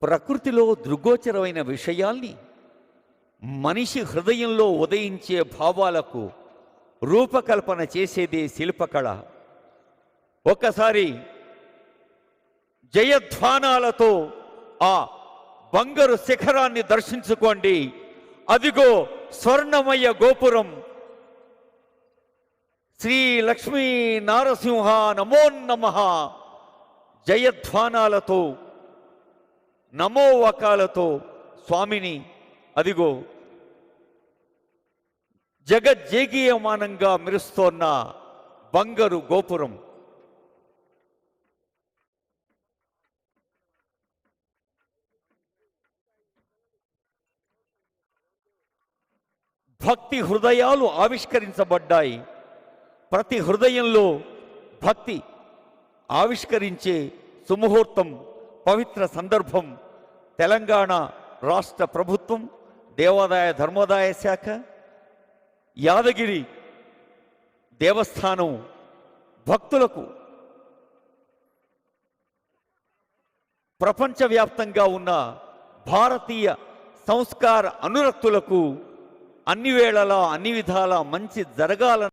ప్రకృతిలో దృగ్గోచరమైన విషయాల్ని మనిషి హృదయంలో ఉదయించే భావాలకు రూపకల్పన చేసేదే శిల్పకళ. ఒక్కసారి జయధ్వానాలతో ఆ బంగారు శిఖరాన్ని దర్శించుకోండి. అదిగో స్వర్ణమయ గోపురం. శ్రీ లక్ష్మీ నారసింహ నమో నమః జయధ్వానాలతో నమోవకాలతో స్వామిని అదిగో జగజ్జేగీయమానంగా మెరుస్తోన్న బంగారు గోపురం. భక్తి హృదయాలు ఆవిష్కరించబడ్డాయి. ప్రతి హృదయంలో భక్తి ఆవిష్కరించే సుముహూర్తం, పవిత్ర సందర్భం. తెలంగాణ రాష్ట్ర ప్రభుత్వం, దేవాదాయ ధర్మోదాయ శాఖ, యాదగిరి దేవస్థానం భక్తులకు, ప్రపంచవ్యాప్తంగా ఉన్న భారతీయ సంస్కార అనురక్తులకు అన్ని వేళలా అన్ని విధాలా మంచి జరగాలని